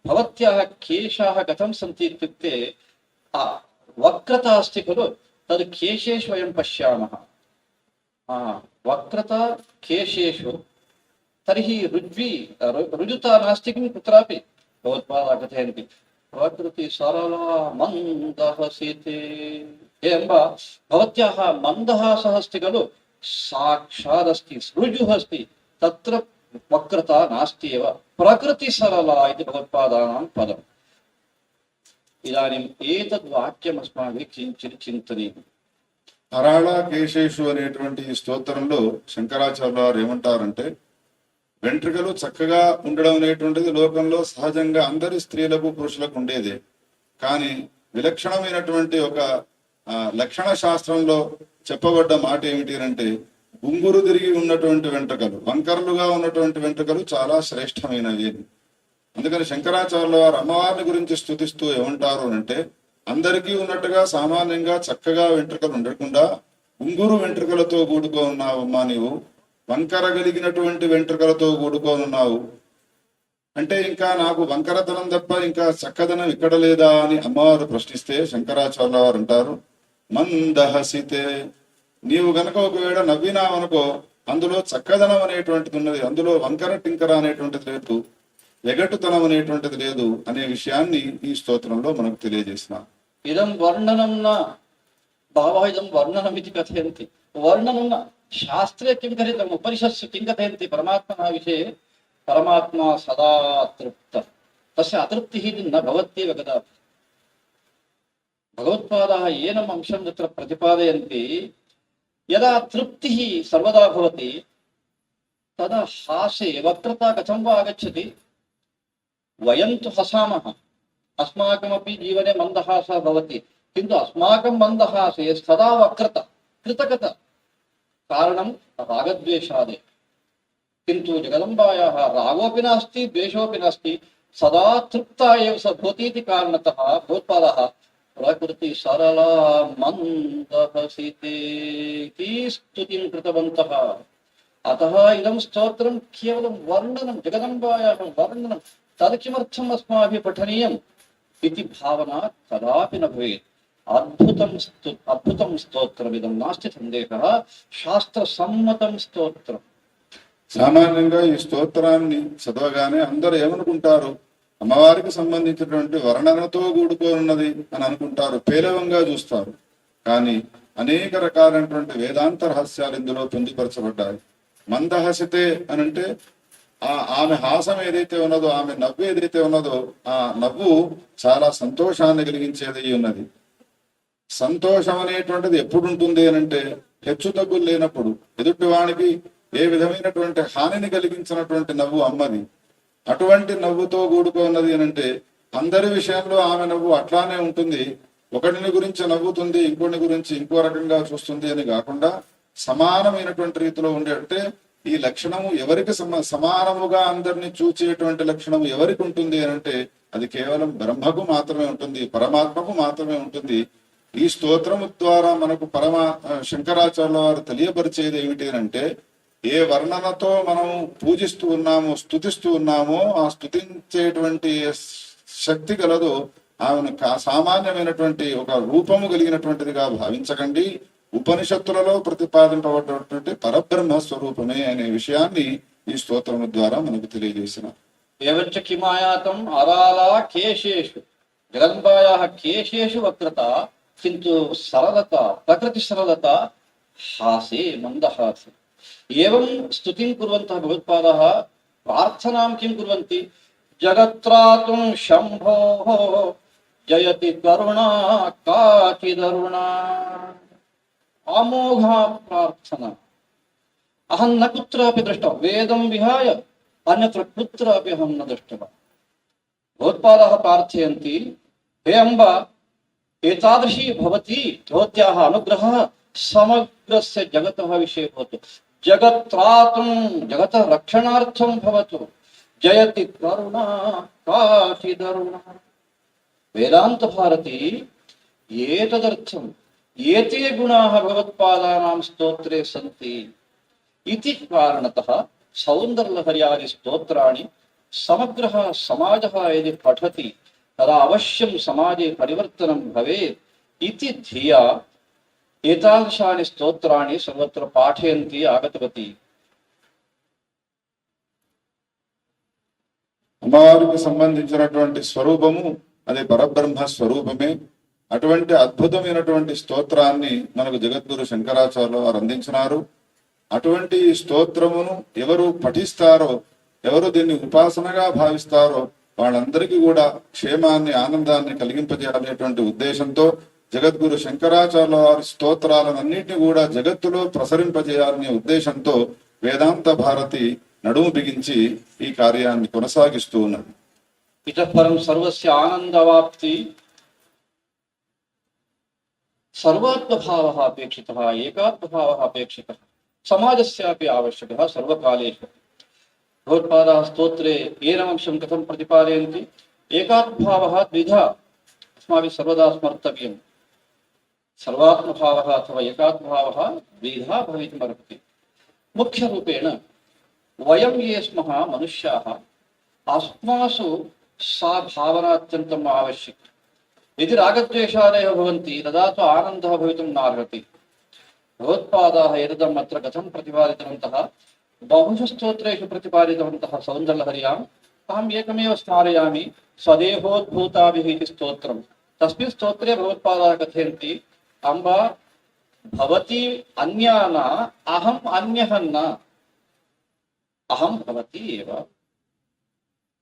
भवत्याः केशाः कथं सन्ति इत्युक्ते वक्रता अस्ति खलु, तद् केशेषु वयं पश्यामः। वक्रता केशेषु, तर्हि ऋजुता नास्ति किं कुत्रापि। भगवत्पादाः कथयन्ति प्रकृति सरला मन्दहसिते एव। भवत्याः मन्दहासः अस्ति खलु, साक्षादस्ति, ऋजुः अस्ति, तत्र वक्रता नास्ति एव। प्रकृति सरला इति भगवत्पादानां पदम्। इदानीम् एतद् वाक्यम् अस्माभिः किञ्चित् चिन्तनीयम्। అరాళ కేశేషు అనేటువంటి ఈ స్తోత్రంలో శంకరాచార్యులు వారు ఏమంటారంటే, వెంట్రుకలు చక్కగా ఉండడం అనేటువంటిది లోకంలో సహజంగా అందరి స్త్రీలకు పురుషులకు ఉండేదే. కానీ విలక్షణమైనటువంటి ఒక లక్షణ శాస్త్రంలో చెప్పబడ్డ మాట ఏమిటి అంటే, గుంగురు తిరిగి ఉన్నటువంటి వెంట్రుకలు, వంకరలుగా ఉన్నటువంటి వెంట్రుకలు చాలా శ్రేష్టమైనవి. అందుకని శంకరాచార్యుల వారు అమ్మవారిని గురించి స్తుతిస్తూ ఏమంటారు అంటే, అందరికీ ఉన్నట్టుగా సామాన్యంగా చక్కగా వెంట్రుకలు ఉండకుండా గుంగురు వెంట్రుకలతో కూడుకోనున్నావమ్మా నీవు, వంకర కలిగినటువంటి వెంట్రుకలతో కూడుకోనున్నావు అంటే, ఇంకా నాకు వంకరతనం తప్ప ఇంకా చక్కదనం ఇక్కడ లేదా అని అమ్మవారు ప్రశ్నిస్తే శంకరాచార్యుల వారు అంటారు, మందహసితే, నీవు గనక ఒకవేళ నవ్వినావనుకో అందులో చక్కదనం అనేటువంటిది ఉన్నది, అందులో వంకర టింకర అనేటువంటిది లేదు, వెగటుతనం అనేటువంటిది లేదు అనే విషయాన్ని ఈ స్తోత్రంలో మనకు తెలియజేసినాం. ఇదం వర్ణనం న భావः ఇదం వర్ణనమితి కథయంతి. వర్ణనం న శాస్త్రే కిం కథితం, ఉపనిషత్సు కిం కథయంతి పరమాత్మనः విషये. పరమాత్మా సదా తృప్త, తస్య అతృప్తిः న భవत्येव कदापि. భగవత్పాదాः ఏనం అంశం తత్ర ప్రతిపాదయంతి, యదా తృప్తిः సర్వదా భవతి తదా హాసే వక్రతా కథం వా ఆగచ్చతి. వయం తు హసామः, अस्माकमपि जीवने मन्दहासः भवति, किन्तु अस्माकं मन्दहासे सदा वक्रता कृतकता, कारणं रागद्वेषादे. किन्तु जगदम्बायाः रागोऽपि नास्ति द्वेषोऽपि नास्ति, सदा तृप्ता एव स भवति इति कारणतः भगवत्पादाः प्रकृति सरला मन्दहसिते इति स्तुतिं कृतवन्तः. अतः इदं स्तोत्रं केवलं वर्णनं, जगदम्बायाः वर्णनं, तद् किमर्थम् अस्माभिः पठनीयम् इति भावना कदापि न भवेत्. अद्भुतं స్తోత్రమిదం నాస్తి సందేహः, శాస్త్రసమ్మతం స్తోత్రం. సామాన్యంగా ఈ స్తోత్రాన్ని చదవగానే అందరూ ఏమనుకుంటారు, అమ్మవారికి సంబంధించినటువంటి వర్ణనతో కూడుకోనున్నది అని అనుకుంటారు, పేలవంగా చూస్తారు. కానీ అనేక రకాలైనటువంటి వేదాంత రహస్యాలు ఇందులో పొందుపరచబడ్డాయి. మందహసితే అని అంటే ఆమె హాసం ఏదైతే ఉన్నదో, ఆమె నవ్వు ఏదైతే ఉన్నదో, ఆ నవ్వు చాలా సంతోషాన్ని కలిగించేది ఉన్నది. సంతోషం అనేటువంటిది ఎప్పుడు ఉంటుంది అని అంటే, హెచ్చు తగ్గులు లేనప్పుడు, ఎదుటివానికి ఏ విధమైనటువంటి హానిని కలిగించినటువంటి నవ్వు అమ్మది. అటువంటి నవ్వుతో కూడుకున్నది అని అంటే, అందరి విషయంలో ఆమె నవ్వు అట్లానే ఉంటుంది. ఒకటిని గురించి నవ్వుతుంది, ఇంకోటి గురించి ఇంకో రకంగా చూస్తుంది అని కాకుండా సమానమైనటువంటి రీతిలో ఉండే, అంటే ఈ లక్షణము ఎవరికి సమానముగా అందరినీ చూచేటువంటి లక్షణము ఎవరికి ఉంటుంది అని అంటే, అది కేవలం బ్రహ్మకు మాత్రమే ఉంటుంది, పరమాత్మకు మాత్రమే ఉంటుంది. ఈ స్తోత్రము ద్వారా మనకు శంకరాచార్యుల వారు తెలియపరిచేది ఏమిటి అంటే, ఏ వర్ణనతో మనం పూజిస్తూ ఉన్నామో, స్తుతిస్తూ ఉన్నామో, ఆ స్తుతించేటువంటి శక్తి గలదో ఆమెను సామాన్యమైనటువంటి ఒక రూపము కలిగినటువంటిదిగా భావించకండి, ఉపనిషత్తులలో ప్రతిపాదింపబడినటువంటి పరబ్రహ్మ స్వరూపమే అనే విషయాన్ని ఈ స్తోత్రము ద్వారా మనకు తెలియజేసిన. ఏవంచ కిమాయాతం అరాళ కేశేషు, జగదంబాయాः కేశేషు వక్రత, కింటు సరళత, ప్రకృతి సరళత, హాసే మందహాసే. ఏవం స్తుతిం కుర్వంతః భగవత్పాదాः ప్రార్థనాం కిం కుర్వంతి, జగత్రాతుం శంభోః జయతి కరుణా కాచిదరుణా. అమోఘ ప్రార్థన. అహం న కుత్రాపి దృష్టం, వేదం విహాయ అన్యత్ర కుత్రాపి అహం న దృష్టవాన్. భగవత్పాదాः ప్రార్థయంతి, హే అంబ, ఏతాదృశీ భవతి భవత్యాः అనుగ్రహः సమగ్రస్య జగతः విషये భవతు, జగత్రాతుం జగతः రక్షణార్థం భవతు, జయతి కరుణా కాచిదరుణా. వేదాంత భారతి ఏతదర్థం ఏతే గుణాः భగవత్పాదానాం స్తోత్రే సంతి ఇతి కారణతః సౌందర్యలహర్యాది స్తోత్రాణి समग्रः समाजः यदि पठति तदा अवश्यं समाजे परिवर्तनं भवेत् इति धिया एतादृशानि स्तोत्राणि सर्वत्र पाठयन्ती आगतवती। అమ్మవారికి సంబంధించినటువంటి స్వరూపము అది పరబ్రహ్మ స్వరూపమే. అటువంటి అద్భుతమైనటువంటి స్తోత్రాన్ని మనకు జగద్గురు శంకరాచార్యులు వారు అందించినారు. అటువంటి ఈ స్తోత్రమును ఎవరు పఠిస్తారో, ఎవరు దీన్ని ఉపాసనగా భావిస్తారో వాళ్ళందరికీ కూడా క్షేమాన్ని, ఆనందాన్ని కలిగింపజేయాలనేటువంటి ఉద్దేశంతో జగద్గురు శంకరాచార్యుల వారి స్తోత్రాలన్నింటినీ కూడా జగత్తులో ప్రసరింపజేయాలనే ఉద్దేశంతో వేదాంత భారతి నడుము బిగించి ఈ కార్యాన్ని కొనసాగిస్తూ ఉన్నది. इतः परं सर्वस्य आनन्दवाप्ति सर्वात्मभावः अपेक्षितः, एकात्मभावः अपेक्षितः, समाजस्यापि आवश्यकः सर्वकालेषु। भगवत्पादाः स्तोत्रे एनमंशं कथं प्रतिपादयन्ति? एकात्मभावः द्विधा अस्माभिः सर्वदा स्मर्तव्यम्। सर्वात्मभावः अथवा एकात्मभावः द्विधा भवितुमर्हति। मुख्यरूपेण वयं ये स्मः मनुष्याः, अस्मासु सा भावना अत्यन्तम् आवश्यकी। यदि रागद्वेषादयः भवन्ति तदा तु आनन्दः भवितुं नार्हति। भगवत्पादाः एतदम् अत्र कथं प्रतिपादितवन्तः? बहुषु स्तोत्रेषु प्रतिपादितवन्तः सौन्दर्यलहर्याम् अहम् एकमेव स्मारयामि, स्वदेहोद्भूताभिः इति स्तोत्रम्। तस्मिन् स्तोत्रे भगवत्पादाः कथयन्ति, अम्बा भवती अन्या न, अहम् अन्यः न, अहं भवती एव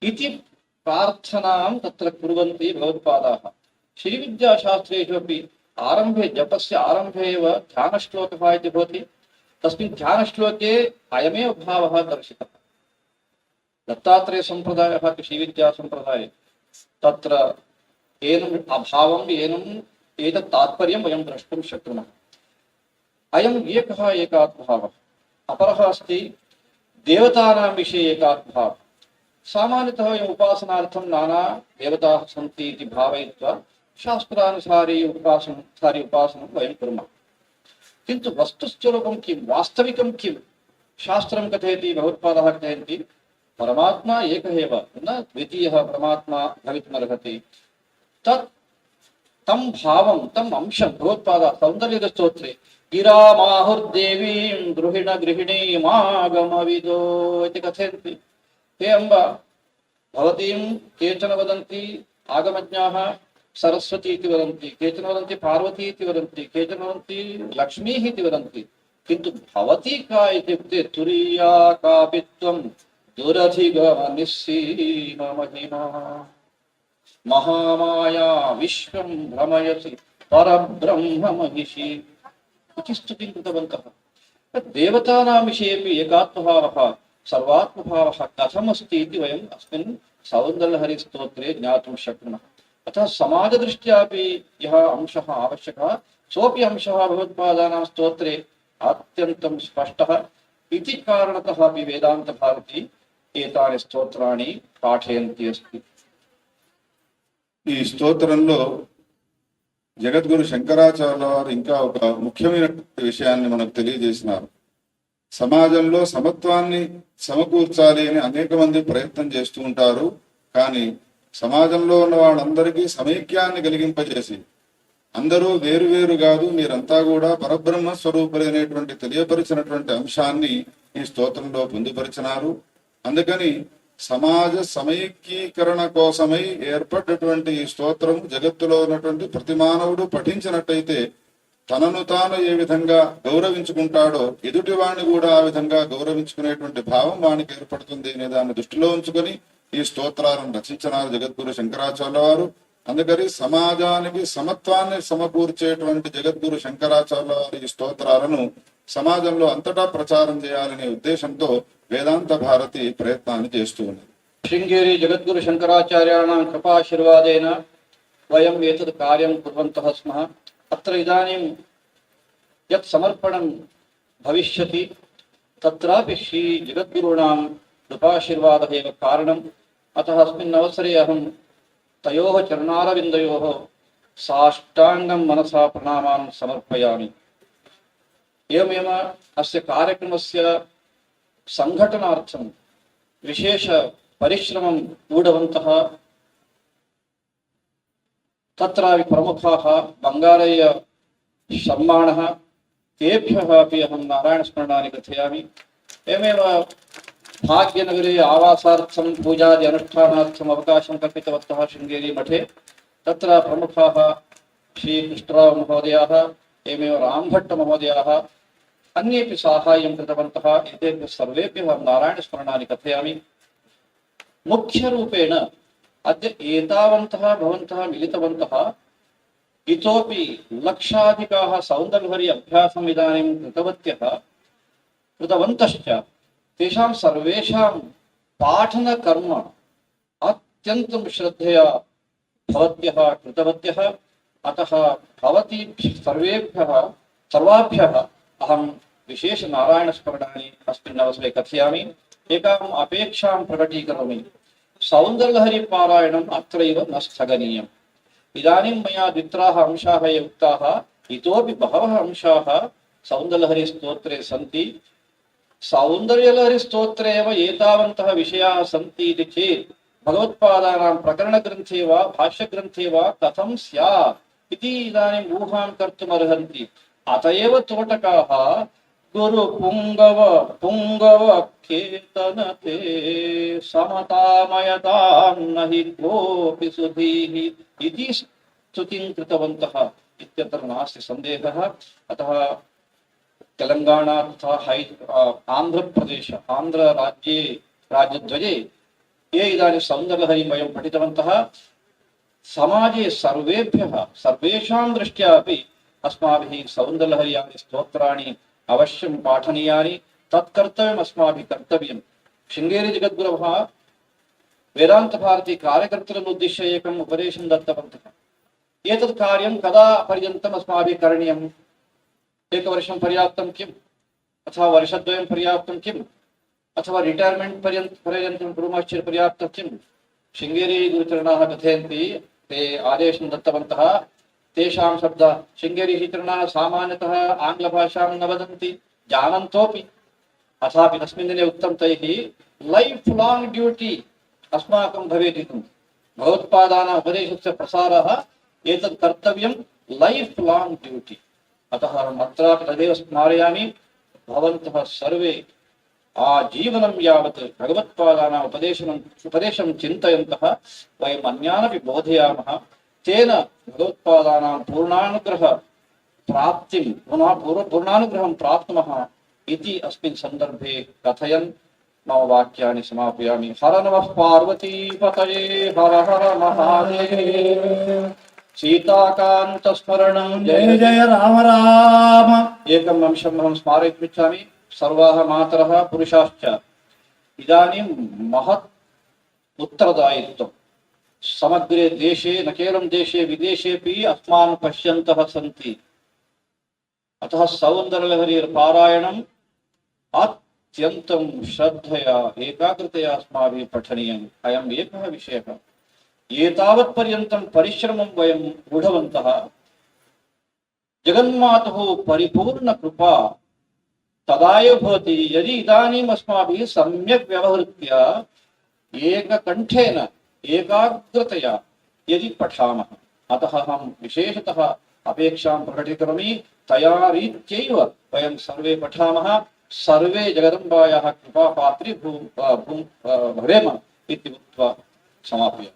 इति प्रार्थनां तत्र कुर्वन्ति भगवत्पादाः। श्रीविद्याशास्त्रेषु अपि आरम्भे, जपस्य आरम्भे एव ध्यानश्लोकः इति भवति। तस्मिन् ध्यानश्लोके अयमेव भावः दर्शितः। दत्तात्रेयसम्प्रदायः श्रीविद्यासम्प्रदाये तत्र एनम् अभावम् एनम् एतत् तात्पर्यं वयं द्रष्टुं शक्नुमः। अयम् एकः एकात्मभावः। अपरः अस्ति देवतानां विषये एकात्मभावः। सामान्यतः वयम् उपासनार्थं नाना देवताः सन्ति इति भावयित्वा शास्त्रानुसारी उपासनं वयं कुर्मः। किन्तु वस्तुस्वरूपं किं, वास्तविकं किं? शास्त्रं कथयति, भगवत्पादाः कथयन्ति, परमात्मा एकः एव, न द्वितीयः परमात्मा भवितुमर्हति। तं भावं, तम् अंशं भगवत्पादाः सौन्दर्यस्तोत्रे गिरामाहुर्देवीं गृहिण गृहिणीमागमविदो इति कथयन्ति। हे अम्ब, भवतीं केचन वदन्ति आगमज्ञाः सरस्वती इति वदन्ति, केचन वदन्ति पार्वती इति वदन्ति, केचन वदन्ति लक्ष्मीः इति वदन्ति। किन्तु भवती का इत्युक्ते तुरीया कापि त्वं दुरधिगमनिस्सीममहिमा महामाया विश्वं भ्रमयसि परब्रह्म महिषी इति स्तुतिं कृतवन्तः। देवतानां विषयेपि एकात्मभावः, सर्वात्मभावः कथमस्ति इति वयम् अस्मिन् सौन्दर्यलहरीस्तोत्रे ज्ञातुं शक्नुमः। अतः समाजदृष्ट्यापि यः अंशः आवश्यकः, सोऽपि अंशः भगवत्पादानां स्तोत्रे अत्यन्तं स्पष्टः इति कारणतः अपि वेदान्तभारती एतानि स्तोत्राणि पाठयन्ती अस्ति। ఈ స్తోత్రంలో జగద్గురు శంకరాచార్యుల వారు ఇంకా ఒక ముఖ్యమైన విషయాన్ని మనకు తెలియజేసినారు. సమాజంలో సమత్వాన్ని సమకూర్చాలి అని అనేక మంది ప్రయత్నం చేస్తూ ఉంటారు. కానీ సమాజంలో ఉన్న వాళ్ళందరికీ సమైక్యాన్ని కలిగింపజేసి, అందరూ వేరు వేరు కాదు, మీరంతా కూడా పరబ్రహ్మ స్వరూపులైనటువంటి తెలియపరిచినటువంటి అంశాన్ని ఈ స్తోత్రంలో పొందుపరిచినారు. అందుకని సమాజ సమైక్యీకరణ కోసమై ఏర్పడ్డటువంటి ఈ స్తోత్రం జగత్తులో ఉన్నటువంటి ప్రతి మానవుడు పఠించినట్టయితే తనను తాను ఏ విధంగా గౌరవించుకుంటాడో ఎదుటి వాణ్ణి కూడా ఆ విధంగా గౌరవించుకునేటువంటి భావం వానికి ఏర్పడుతుంది అనే దాన్ని దృష్టిలో ఉంచుకొని ఈ స్తోత్రాలను రచించినారు జగద్గురు శంకరాచార్యుల వారు. అందుకని సమాజానికి సమత్వాన్ని సమకూర్చేటువంటి జగద్గురు శంకరాచార్యుల వారి ఈ స్తోత్రాలను సమాజంలో అంతటా ప్రచారం చేయాలనే ఉద్దేశంతో వేదాంత భారతి ప్రయత్నాన్ని చేస్తూ ఉన్నది. శృంగేరి జగద్గురు శంకరాచార్యాణాం కృపాశీర్వాదేన వయం ఏతద్ కార్యం కుర్వంతః స్మః. అత్ర ఇదానీం యత్ సమర్పణం భవిష్యతి తత్రాపి శ్రీ జగద్గురుణాం కృపాశీర్వాదः एव कारणम्. अतः अस्मिन् अवसरे अहं तयोः चरणारविन्दयोः साष्टाङ्गं मनसा प्रणामान् समर्पयामि। एवमेव अस्य कार्यक्रमस्य संघटनार्थं विशेष परिश्रमं ऊढवन्तः तत्रापि प्रमुखाः बङ्गालय्य शर्माणः तेभ्यः अपि अहं नारायणस्मरणानि कथयामि। एवमेव भाग्यनगरे आवासार्थं पूजादि अनुष्ठानार्थम् अवकाशं कल्पितवन्तः शृङ्गेरी मठे। तत्र प्रमुखाः श्रीकृष्णराव महोदयाः एवमेव रामभट्टमहोदयाः अन्येपि साहाय्यं कृतवन्तः। एतेभ्यः सर्वेभ्यः अहं नारायणस्मरणानि कथयामि। मुख्यरूपेण अद्य एतावन्तः भवन्तः मिलितवन्तः इतोपि लक्षाधिकाः सौन्दर्यलहरी अभ्यासम् इदानीं कृतवन्तश्च तेषां सर्वेषां पाठनकर्म अत्यन्तं श्रद्धया भवत्यः कृतवत्यः। अतः भवतीभ्यः सर्वाभ्यः अहं विशेष नारायणस्मरणानि अस्मिन् अवसरे कथयामि। एकाम् अपेक्षां प्रकटीकरोमि। सौन्दर्यलहरी पारायणम् अत्रैव न स्थगनीयम्। इदानीं मया द्वित्राः अंशाः ये उक्ताः, इतोपि बहवः अंशाः सौन्दर्यलहरी स्तोत्रे सन्ति। सौन्दर्यलहरी स्तोत्रे एव एतावन्तः विषयाः सन्ति इति चेत् भगवत्पादानां प्रकरणग्रन्थे वा भाष्यग्रन्थे वा कथं स्यात् इति इदानीम् ऊहां कर्तुम् अर्हन्ति। अत एव तोटकाः गुरु पुंगव केतनते समतामयतां नहि कोऽपि सुधीः इति स्तुतिं कृतवन्तः इत्यत्र नास्ति सन्देहः। अतः तेलंगाना तथा आन्ध्रराज्यद्वये ये इदानीं सौन्दर्यलहरीं वयं पठितवन्तः, समाजे सर्वेभ्यः सर्वेषां दृष्ट्या अपि अस्माभिः सौन्दर्यलहर्यानि स्तोत्राणि अवश्यं पाठनीयानि। तत्कर्तव्यम् अस्माभिः कर्तव्यम्। शृङ्गेरी जगद्गुरवः वेदान्तभारती कार्यकर्तृन् उद्दिश्य एकम् उपदेशं दत्तवन्तः। एतत् कार्यं कदा पर्यन्तम् अस्माभिः करणीयम्? एकवर्षं पर्याप्तं किम्? अथवा वर्षद्वयं पर्याप्तं किम्? अथवा रिटैर्मेण्ट् पर्यन्तं कुर्मश्चेत् पर्याप्तं किम्? शृङ्गेरी गुरुचरणाः कथयन्ति, ते आदेशं दत्तवन्तः। तेषां शब्द शृङ्गेरी चरणाः सामान्यतः आङ्ग्लभाषां न वदन्ति, जानन्तोपि अथापि तस्मिन् दिने उक्तं तैः लैफ् लाङ्ग् ड्यूटी अस्माकं भवेत् इति। भगवत्पादानाम् उपदेशस्य प्रसारः एतत् कर्तव्यं लैफ् लाङ्ग् ड्यूटी। अतः अहम् अत्रापि तदेव स्मारयामि। भवन्तः सर्वे आजीवनं यावत् भगवत्पादानाम् उपदेशं चिन्तयन्तः वयम् अन्यानपि बोधयामः। तेन भगवत्पादानां पूर्णानुग्रहं प्राप्नुमः इति अस्मिन् सन्दर्भे कथयन् मम वाक्यानि समापयामि। हर नमः पार्वतीपतये, हर हर महादेव। सीताकान्तस्मरणं जय जय राम राम। एकम् अंशम् अहं स्मारयितुमिच्छामि। सर्वाः मातरः पुरुषाश्च इदानीं महत् उत्तरदायित्वं समग्रे देशे, न केवलं देशे विदेशेपि अस्मान् पश्यन्तः सन्ति। अतः सौन्दर्यलहरी पारायणम् अत्यन्तं श्रद्धया एकाग्रतया अस्माभिः पठनीयम्। अयम् एकः विषयः। एतावत्पर्यन्तं परिश्रमं वयं ऊढवन्तः। जगन्मातुः परिपूर्णकृपा तदा एव भवति यदि इदानीम् अस्माभिः सम्यक् व्यवहृत्य एककण्ठेन एकाग्रतया यदि पठामः। अतः अहं विशेषतः अपेक्षां प्रकटीकरोमि, तया रीत्यैव वयं सर्वे पठामः, सर्वे जगदम्बायाः कृपापात्री भवेम इति उक्त्वा समापयामि।